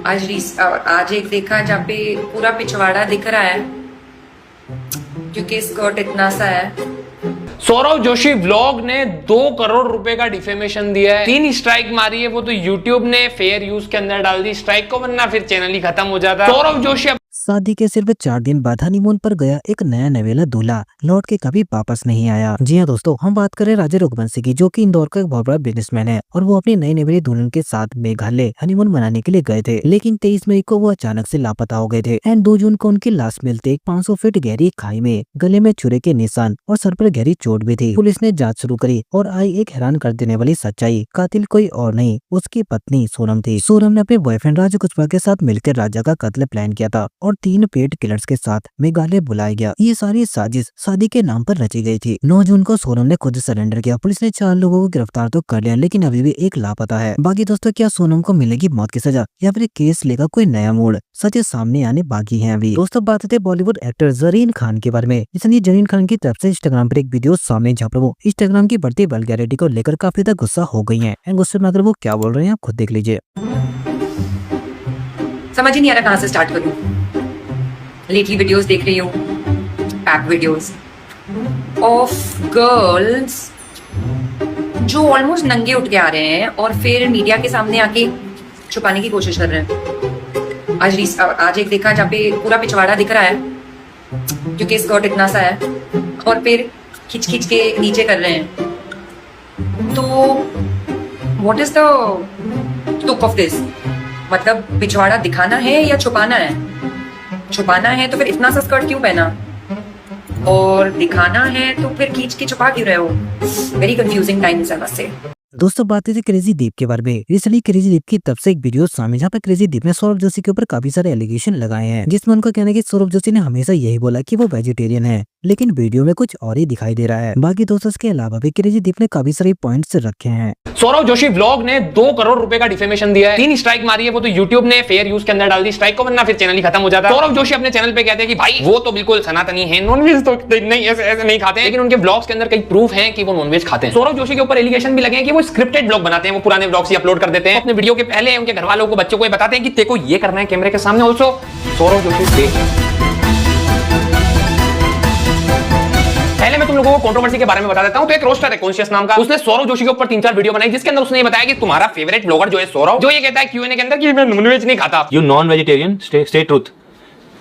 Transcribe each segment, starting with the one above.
आज एक देखा जहाँ पे पूरा पिछवाड़ा दिख रहा है क्योंकि स्कर्ट इतना सा है। सौरव जोशी व्लॉग ने 2 करोड़ रुपए का डिफेमेशन दिया है। 3 स्ट्राइक मारी है, वो तो यूट्यूब ने फेयर यूज के अंदर डाल दी स्ट्राइक को, वरना फिर चैनल ही खत्म हो जाता। सौरव जोशी शादी के सिर्फ 4 दिन बाद हनीमून पर गया एक नया नवेला दूल्हा लौट के कभी वापस नहीं आया। जी हाँ दोस्तों, हम बात करें राजा रघुवंशी की, जो कि इंदौर का एक बहुत बड़ा बिजनेसमैन है और वो अपनी नई नवेली दुल्हन के साथ मेघालय हनीमून मनाने के लिए गए थे। लेकिन 23 मई को वो अचानक से लापता हो गए थे एंड 2 जून को उनकी लाश मिलते एक 500 फीट गहरी खाई में, गले में छुरे के निशान और सर पर गहरी चोट भी थी। पुलिस ने जाँच शुरू करी और आई एक हैरान कर देने वाली सच्चाई, कातिल कोई और नहीं उसकी पत्नी सोनम थी। सोनम ने अपने बॉयफ्रेंड राजू कुशवाहा के साथ मिलकर राजा का कत्ल प्लान किया था और 3 पेड किलर्स के साथ मेघालय बुलाया गया। ये सारी साजिश शादी के नाम पर रची गई थी। 9 जून को सोनम ने खुद सरेंडर किया। पुलिस ने 4 लोगों को गिरफ्तार तो कर लिया, लेकिन अभी भी एक लापता है। बाकी दोस्तों, क्या सोनम को मिलेगी मौत की सजा या फिर केस लेगा कोई नया मोड़, सच सामने आने बाकी है अभी। दोस्तों, बात करते बॉलीवुड एक्टर जरीन खान के बारे में। इसलिए जरीन खान की तरफ से इंस्टाग्राम पर एक वीडियो सामने जहाँ पर वो इंस्टाग्राम की बढ़ती वल्गैरिटी को लेकर काफी ज्यादा गुस्सा हो गई है। एंड गुस्से में अगर वो क्या बोल रहे हैं आप खुद देख लीजिए। समझ ही नहीं आ रहा कहाँ से स्टार्ट करूँ। लेटली वीडियोस देख रही हूँ, पैक वीडियोस ऑफ गर्ल्स जो ऑलमोस्ट नंगे उठ के आ रहे हैं और फिर मीडिया के सामने आके छुपाने की कोशिश कर रहे हैं। आज एक देखा जहाँ पे पूरा पिछवाड़ा दिख रहा है क्योंकि स्कर्ट इतना सा है और फिर खिंच खिंच के नीचे कर रहे हैं। तो what is the look of this? मतलब पिछवाड़ा दिखाना है या छुपाना है? छुपाना है तो फिर इतना सा स्कर्ट क्यों पहना, और दिखाना है तो फिर खींच के छुपा क्यों रहे हो? Very confusing times I must say. दोस्तों, बात थी क्रेजी दीप के बारे में। रिसेंटली क्रेजी दीप की तरफ से एक वीडियो सामने, जहाँ पर क्रेजी दीप ने सौरभ जोशी के ऊपर काफी सारे एलिगेशन लगाए हैं, जिसमें उनका कहना है कि सौरभ जोशी ने हमेशा यही बोला कि वो वेजिटेरियन है, लेकिन वीडियो में कुछ और ही दिखाई दे रहा है। बाकी दोस्तों, इसके अलावा भी क्रेजी दीप ने काफी सारे पॉइंट्स रखे हैं। सौरव जोशी व्लॉग ने 2 करोड़ रुपए का डिफेमेशन दिया है। 3 स्ट्राइक मारी है, वो तो यूट्यूब ने फेयर यूज के अंदर डाल दी स्ट्राइक को, वरना फिर चैनल ही खत्म हो जाता। सौरव जोशी अपने चैनल पे कहते हैं कि भाई वो तो बिल्कुल सनातनी है, नॉनवेज तो नहीं ऐसे नहीं खाते, लेकिन उनके ब्लॉग्स के अंदर कई प्रूफ हैं कि वो नॉनवेज खाते हैं। सौरव जोशी के ऊपर एलिगेशन भी लगे हैं कि वो स्क्रिप्टेड ब्लॉग बनाते हैं, वो पुराने ब्लॉग्स ही अपलोड कर देते हैं। अपने वीडियो के पहले उनके घर वालों को, बच्चों को बताते हैं कि तेको ये करना है कैमरे के सामने। ऑल्सो सौरव जोशी पहले मैं तुम लोगों को कंट्रोवर्सी के बारे में बता देता हूं। तो एक रोस्टर है कॉन्शियस नाम का, उसने सौरव जोशी के ऊपर 3-4 वीडियो बनाई, जिसके अंदर उसने ये बताया कि तुम्हारा फेवरेट ब्लॉगर जो है सौरव, जो ये कहता है क्यूएनए के अंदर कि मैं नॉनवेज नहीं खाता। You non vegetarian, stay truth.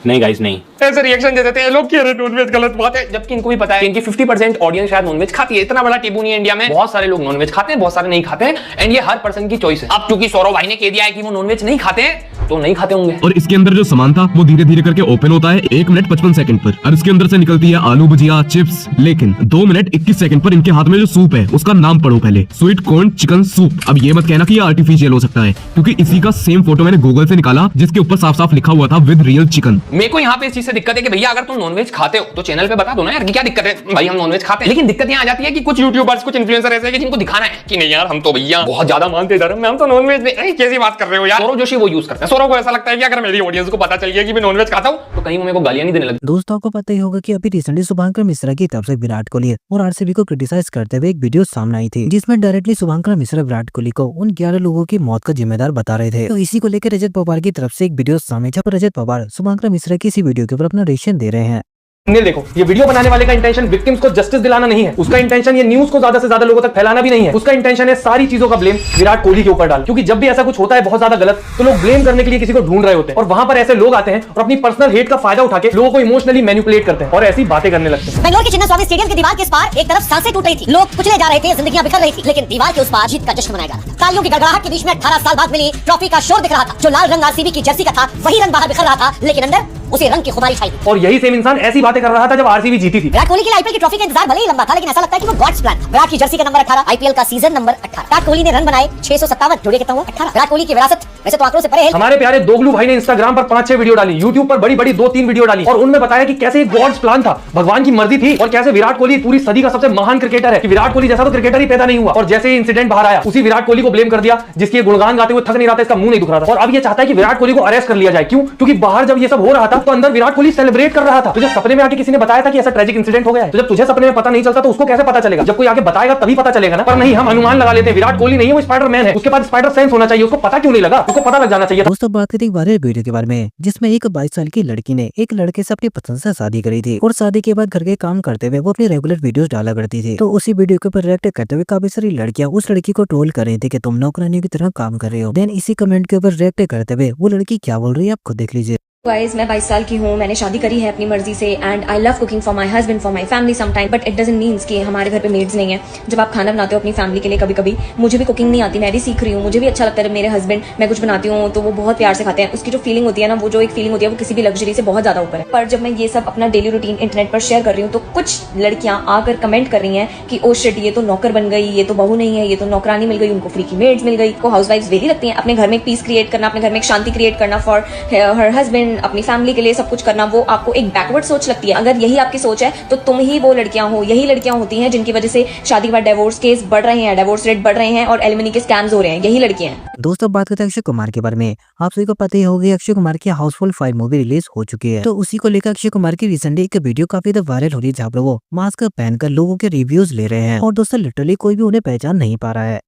नहीं गाइस, नहीं ऐसे रिएक्शन दे देते हैं लोग कि अरे नॉनवेज गलत बात है, जबकि इनको भी पता है कि इनकी 50% ऑडियंस शायद नॉनवेज खाती है। इतना बड़ा टेबू नहीं है इंडिया में, बहुत सारे लोग नॉनवेज खाते हैं, बहुत सारे नहीं खाते हैं, एंड ये हर पर्सन की चॉइस है। अब चूंकि सौरव भाई ने कह दिया है कि वो नॉनवेज नहीं खाते हैं, तो नहीं खाते होंगे। और इसके अंदर जो सामान था वो धीरे धीरे करके ओपन होता है 1 मिनट 55 सेकंड पर, और इसके अंदर से निकलती है आलू भुजिया, चिप्स। लेकिन 2 मिनट 21 सेकंड पर इनके हाथ में जो सूप है उसका नाम पढ़ो पहले, स्वीट कॉर्न चिकन सूप। अब ये मत कहना कि ये आर्टिफिशियल हो सकता है, क्योंकि इसी का सेम फोटो मैंने गूगल से निकाला, जिसके ऊपर साफ साफ लिखा हुआ था विद रियल चिकन। मेरे को यहाँ पे इस चीज से दिक्कत है कि भैया अगर तुम नॉनवेज खाते हो तो चैनल पे बता दो ना यार, कि क्या दिक्कत है भाई हम नॉनवेज खाते हैं। लेकिन दिक्कत यहाँ आ जाती है कि कुछ यूट्यूबर्स, कुछ इन्फ्लुएंसर ऐसे हैं कि जिनको दिखाना है कि नहीं यार हम तो भैया बहुत ज्यादा मानते धर्म में, हम तो नॉनवेज नहीं। कैसी बात कर रहे हो यार? सौरव जोशी वो यूज करते हैं। सौरव को ऐसा लगता है कि अगर मेरी ऑडियंस को पता चल गया कि मैं नॉनवेज खाता हूं तो कहीं वो मेरे को गालियां नहीं देने लगे। दोस्तों, आपको पता ही होगा कि अभी रिसेंटली शुभंकर मिश्रा की तरफ से विराट कोहली और आरसीबी को क्रिटिसाइज करते हुए एक वीडियो सामने आई थी, जिसमें डायरेक्टली शुभंकर मिश्रा विराट कोहली को उन 11 लोगों की मौत का जिम्मेदार बता रहे थे। तो इसी को लेकर रजत पवार की तरफ से एक वीडियो सामने, जहाँ पर रजत पवार शुभंकर मिश्रा की इसी वीडियो के ऊपर अपना रिएक्शन दे रहे हैं। देखो, ये वीडियो बनाने वाले का इंटेंशन विक्टिम्स को जस्टिस दिलाना नहीं है, उसका इंटेंशन ये न्यूज को ज्यादा से ज्यादा लोगों तक फैलाना भी नहीं है। उसका इंटेंशन है सारी चीजों का ब्लेम विराट कोहली के ऊपर डाल, क्योंकि जब भी ऐसा कुछ होता है बहुत ज्यादा गलत, तो लोग ब्लेम करने के लिए किसी को ढूंढ रहे होते हैं, और वहां पर ऐसे लोग आते हैं और अपनी पर्सनल हेट का फायदा उठा के लोगों को इमोशनली मैनिपुलेट करते हैं और ऐसी बातें करने लगते हैं। बेंगलोर के चिन्नास्वामी स्टेडियम की दीवार के पार एक तरफ सांसें टूट रही थी, लोग कुचले जा रहे थे, जिंदगियां बिखर रही थी, लेकिन दीवार के उस पार जीत का जश्न मनाया जा रहा था। तालियों की गड़गड़ाहट के बीच में 18 साल बाद मिली ट्रॉफी का शोर दिख रहा था। जो लाल रंग आरसीबी की जर्सी का था, वही रंग बाहर बिखर रहा था, लेकिन अंदर उसे रंग की खुमारी छाई थी। और यही सेम इंसान ऐसी बातें कर रहा था जब आरसीबी जीती थी। विराट कोहली के लिए आईपीएल की ट्रॉफी का इंतजार भले ही लंबा था, लेकिन ऐसा लगता है कि वो गॉड्स प्लान था। विराट की जर्सी का नंबर 18, आईपीएल का सीजन नंबर 18। विराट कोहली ने रन बनाए 657, जोड़िए कितना हुआ 18। विराट कोहली की विरासत वैसे तो आंकड़ों से परे है। हमारे प्यारे दोगलू भाई ने इंस्टाग्राम पर 5-6 वीडियो डाली, यूट्यूब पर बड़ी-बड़ी 2-3 वीडियो डाली, और उनमें बताया कि कैसे एक गॉड्स प्लान था, भगवान की मर्जी थी, और कैसे विराट कोहली पूरी सदी का सबसे महान क्रिकेटर है, कि विराट कोहली जैसा तो क्रिकेटर ही पैदा नहीं हुआ। और जैसे ही इंसिडेंट बाहर आया, उसी विराट कोहली को ब्लेम कर दिया, जिसके गुणगान गाते हुए थक नहीं रहा था, इसका मुंह नहीं दुख रहा था। और अब ये चाहता है कि विराट कोहली को अरेस्ट कर लिया जाए। क्यों? क्योंकि बाहर जब ये सब हो रहा था था तो अंदर विराट कोहली सेलिब्रेट कर रहा था। तुझे सपने में आके किसी ने बताया था कि ऐसा ट्रेजिक इंसिडेंट हो गया है, तो जब तुझे सपने में पता नहीं चलता तो उसको कैसे पता चलेगा? जब कोई आगे बताएगा तभी पता चलेगा ना। पर नहीं, हम अनुमान लगा लेते हैं विराट कोहली नहीं है, वो स्पाइडरमैन है। उसके पास स्पाइडर सेंस होना चाहिए, उसको पता क्यों नहीं लगा? उसको पता लग जाना चाहिए। दोस्तों बात करते हैं एक वायरल वीडियो के बारे में, जिसमें एक 22 साल की लड़की ने एक लड़के से अपनी पसंद से शादी करी थी और शादी के बाद घर के काम करते हुए वो अपनी रेगुलर वीडियोस डाला करती थी। तो उसी वीडियो के ऊपर रिएक्ट करते हुए काफी सारी लड़कियां उस लड़की को ट्रोल कर रही थी कि तुम नौकरानियों की तरह काम कर रहे हो। देन इसी कमेंट के ऊपर रिएक्ट करते हुए वो लड़की क्या बोल रही है आप खुद देख लीजिए। गाइस, मैं 22 साल की हूँ, मैंने शादी करी है अपनी मर्जी से and I love cooking for my husband, for my family sometime, but it doesn't means कि हमारे घर पे मेड्स नहीं है। जब आप खाना बनाते हो अपनी फैमिली के लिए, कभी कभी मुझे भी कुकिंग नहीं आती, मैं भी सीख रही हूँ, मुझे भी अच्छा लगता है मेरे हस्बैंड मैं कुछ बनाती हूँ तो वो बहुत प्यार से खाते हैं। उसकी जो फीलिंग होती है ना, वो जो एक फीलिंग होती है वो किसी भी लग्जरी से बहुत ज्यादा ऊपर है। पर जब मैं ये सब अपना डेली रूटीन इंटरनेट पर शेयर कर रही हूँ तो कुछ लड़कियां आकर कमेंट कर रही हैं कि ओ शिट, ये तो नौकर बन गई, ये तो बहू नहीं है, ये तो नौकरानी मिल गई, उनको फ्री की मेड्स मिल गई। को हाउसवाइफ्स वेली लगती हैं अपने घर में एक पीस क्रिएट करना, अपने घर में एक शांति क्रिएट करना फॉर हर हस्बैंड, अपनी फैमिली के लिए सब कुछ करना, वो आपको एक बैकवर्ड सोच लगती है। अगर यही आपकी सोच है तो तुम ही वो लड़कियां हो, यही लड़कियां होती हैं जिनकी वजह से शादी के बाद डिवोर्स केस बढ़ रहे हैं, डिवोर्स रेट बढ़ रहे हैं और एलिमनी के स्कैम्स हो रहे हैं, यही लड़कियां हैं। दोस्तों बात करते हैं अक्षय कुमार के बारे में। आप सभी को पता ही होगी अक्षय कुमार की हाउसफुल 5 मूवी रिलीज हो चुकी है। तो उसी को लेकर अक्षय कुमार की रिसेंटली एक वीडियो काफी वायरल हो रही है, जहाँ पर वो मास्क पहनकर लोगों के रिव्यूज ले रहे हैं और दोस्तों लिटरली कोई भी उन्हें पहचान नहीं पा रहा है।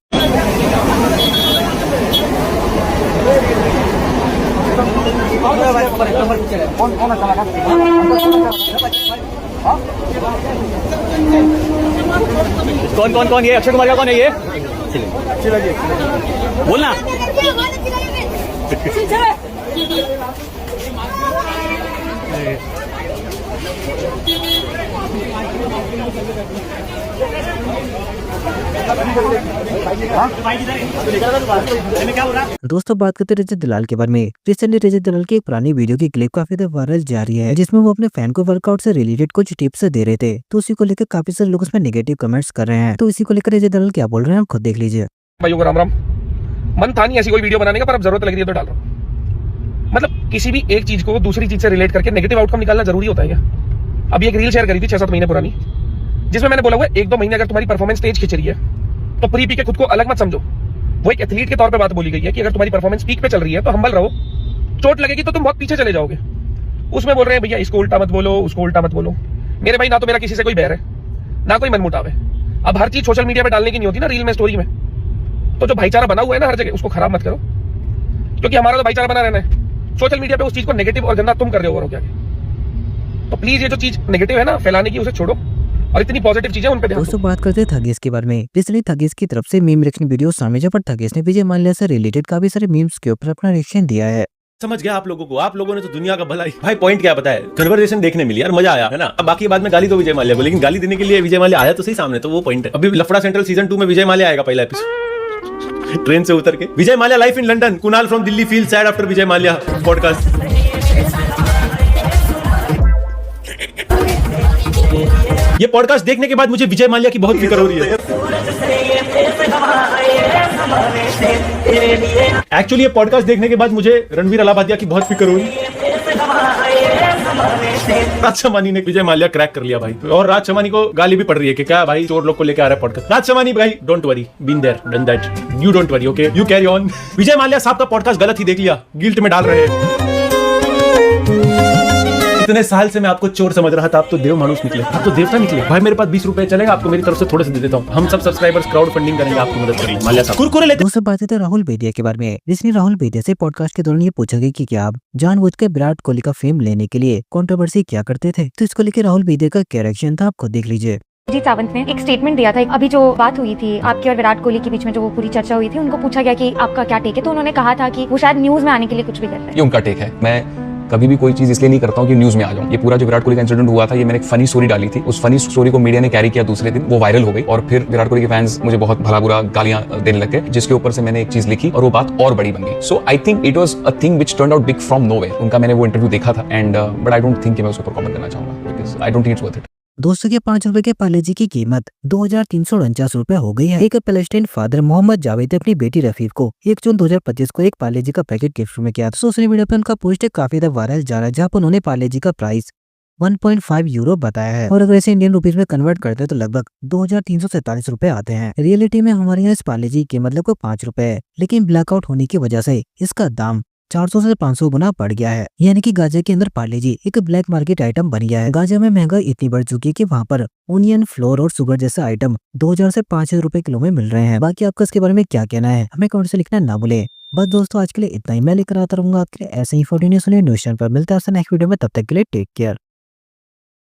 कौन कौन कौन ये अक्षय कुमार का कौन है ये? बोलना। दोस्तों बात करते हैं रजत दलाल के बारे में। रिसेंटली रजत दलाल की एक पुरानी वीडियो की क्लिप काफी वायरल जा रही है, जिसमें वो अपने फैन को वर्कआउट से रिलेटेड कुछ टिप्स दे रहे थे। तो उसी को लेकर काफी सारे लोग उसमें नेगेटिव कमेंट्स कर रहे हैं। तो इसी को लेकर रजत दलाल क्या बोल रहे हैं आप खुद देख लीजिए। भाइयों को राम राम। मन था नहीं ऐसी कोई वीडियो बनाने का, पर अब जरूरत लग रही है तो डाल रहा हूं। मतलब किसी भी एक चीज को दूसरी चीज से रिलेट करके नेगेटिव आउटकम निकालना जरूरी होता है क्या? अभी एक रील शेयर करी थी 6-7 महीने पुरानी, जिसमें मैंने बोला हुआ 1-2 महीने अगर तुम्हारी परफॉर्मेंस तेज खिंच रही है तो प्री पी के खुद को अलग मत समझो। वो एक एथलीट के तौर पे बात बोली गई है कि अगर तुम्हारी परफॉर्मेंस पीक पे चल रही है तो हम्बल रहो, चोट लगेगी तो तुम बहुत पीछे चले जाओगे। उसमें बोल रहे हैं भैया इसको उल्टा मत बोलो, उसको उल्टा मत बोलो। मेरे भाई, ना तो मेरा किसी से कोई बैर है, ना कोई मनमुटाव है। अब हर चीज सोशल मीडिया पे डालने की नहीं होती ना, रील में, स्टोरी में। तो जो भाईचारा बना हुआ है ना हर जगह, उसको खराब मत करो, क्योंकि हमारा तो भाईचारा बना रहना है। सोशल मीडिया पे उस चीज को नेगेटिव और गंदा तुम कर रहे हो और क्या। तो प्लीज ये जो चीज नेगेटिव है ना फैलाने की, उसे छोड़ो और इतनी पॉजिटिव चीजें उन पे ध्यान दो। दोस्तों बात करते हैं थगेश के बारे में। रिसेंटली थगेश की तरफ से मीम रिएक्शन वीडियो सामने, जब थगेश ने विजय माल्या से रिलेटेड काफी सारे मीम्स के ऊपर अपना रिएक्शन दिया है। समझ गया आप लोगों को, आप लोगों ने तो दुनिया का भला ही। भाई पॉइंट क्या पता है, कन्वर्सेशन देखने मिली यार, मजा आया है ना। अब बाकी बाद में गाली तो विजय माल्या को, लेकिन गाली देने के लिए विजय माल्या आया तो सही सामने, तो वो पॉइंट है। अभी लफड़ा सेंट्रल सीजन 2 में विजय माल्या आएगा पहला एपिसोड, ट्रेन से उतर के। Vijay Mallya life in London, Kunal from Delhi feel sad after Vijay Mallya podcast. ये पॉडकास्ट देखने के बाद मुझे विजय माल्या की बहुत फिक्र हो रही है। एक्चुअली ये पॉडकास्ट देखने के बाद मुझे रणवीर अलाहाबादिया की बहुत फिक्र हो रही है। राज शमानी ने विजय माल्या क्रैक कर लिया भाई, और राज शमानी को गाली भी पड़ रही है कि क्या भाई चोर लोग को लेकर आ रहा है पॉडकास्ट। राज शमानी भाई don't worry, been there done that, you don't worry, okay, you carry on. Vijay Mallya साहब का पॉडकास्ट गलत ही देख लिया, गिल्ट में डाल रहे हैं। इतने साल से मैं आपको चोर समझ रहा था, आप तो देव मानुस निकले, आप तो देवता निकले। भाई मेरे पास 20 रुपए चलेगा, आपको मेरी तरफ से थोड़े से दे देता हूँ। हम सब सब्सक्राइबर्स क्राउड फंडिंग करेंगे, आपकी मदद करेंगे। माल्या साहब कुरकुरे लेते। दोस्तों बात करते हैं राहुल बेदिया के बारे में। जिसने राहुल बेदिया से पॉडकास्ट के दौरान ये पूछा गया कि क्या आप जानबूझकर विराट कोहली का फेम लेने के लिए कंट्रोवर्सी क्या करते थे। तो इसको लेकर राहुल बेदिया का क्या रिएक्शन था आप खुद देख लीजिए। अजीत सावंत ने एक स्टेटमेंट दिया था। अभी जो बात हुई थी आपकी और विराट कोहली के बीच में, जो वो पूरी चर्चा हुई थी, उनको पूछा गया कि आपका क्या टेक है, तो उन्होंने कहा था कि वो शायद न्यूज में आने के लिए कुछ भी कर रहे हैं। ये उनका टेक है। मैं कभी भी कोई चीज इसलिए नहीं करता हूँ कि न्यूज में आ जाऊँ। ये पूरा जो विराट कोहली का इंसिडेंट हुआ था, ये मैंने एक फनी स्टोरी डाली थी। उस फनी स्टोरी को मीडिया ने कैरी किया, दूसरे दिन वो वायरल हो गई और फिर विराट कोहली के फैंस मुझे बहुत भला बुरा गालियां देने लग गए, जिसके ऊपर से मैंने एक चीज लिखी और वो बात और बड़ी बन गई। So I think it was a thing which turned out big from nowhere. उनका मैंने वो इंटरव्यू देखा था and but I don't think कि मैं उस पर कमेंट करना चाहूंगा, because I don't think it's worth it. दोस्तों के 5 रुपए के पार्ले जी की कीमत 2349 रुपए हो गई है। एक पैलेस्टाइन फादर मोहम्मद जावेद ने अपनी बेटी रफीफ को 1 जून 2025 को एक पार्ले जी का पैकेट गिफ्ट में किया। सोशल मीडिया पर उनका पोस्ट काफी वायरल जा रहा है, जहाँ पर उन्होंने पार्ले जी का प्राइस 1.5 यूरो बताया है और अगर इसे इंडियन रुपीज में कन्वर्ट करते हैं तो लगभग 2347 रुपए आते हैं। रियलिटी में हमारे यहाँ इस पार्ले जी की कीमत लगभग 5 रुपए है, लेकिन ब्लैकआउट होने की वजह से इसका दाम 400 से 500 गुना बढ़ गया है। यानी कि गांजा के अंदर पार्ले जी एक ब्लैक मार्केट आइटम बन गया है। गांजा में महंगाई इतनी बढ़ चुकी है कि वहाँ पर ओनियन, फ्लोर और शुगर जैसे आइटम 2000 से 5000 रुपए किलो में मिल रहे हैं। बाकी आपका इसके बारे में क्या कहना है हमें कमेंट से लिखना ना भूले। बस दोस्तों आज के लिए इतना ही। मैं लेकर आता रहूंगा आपके लिए ऐसे ही 14 न्यूज़ न्यूज़ चैनल पर। मिलते हैं आपसे नेक्स्ट वीडियो में, तब तक के लिए टेक केयर।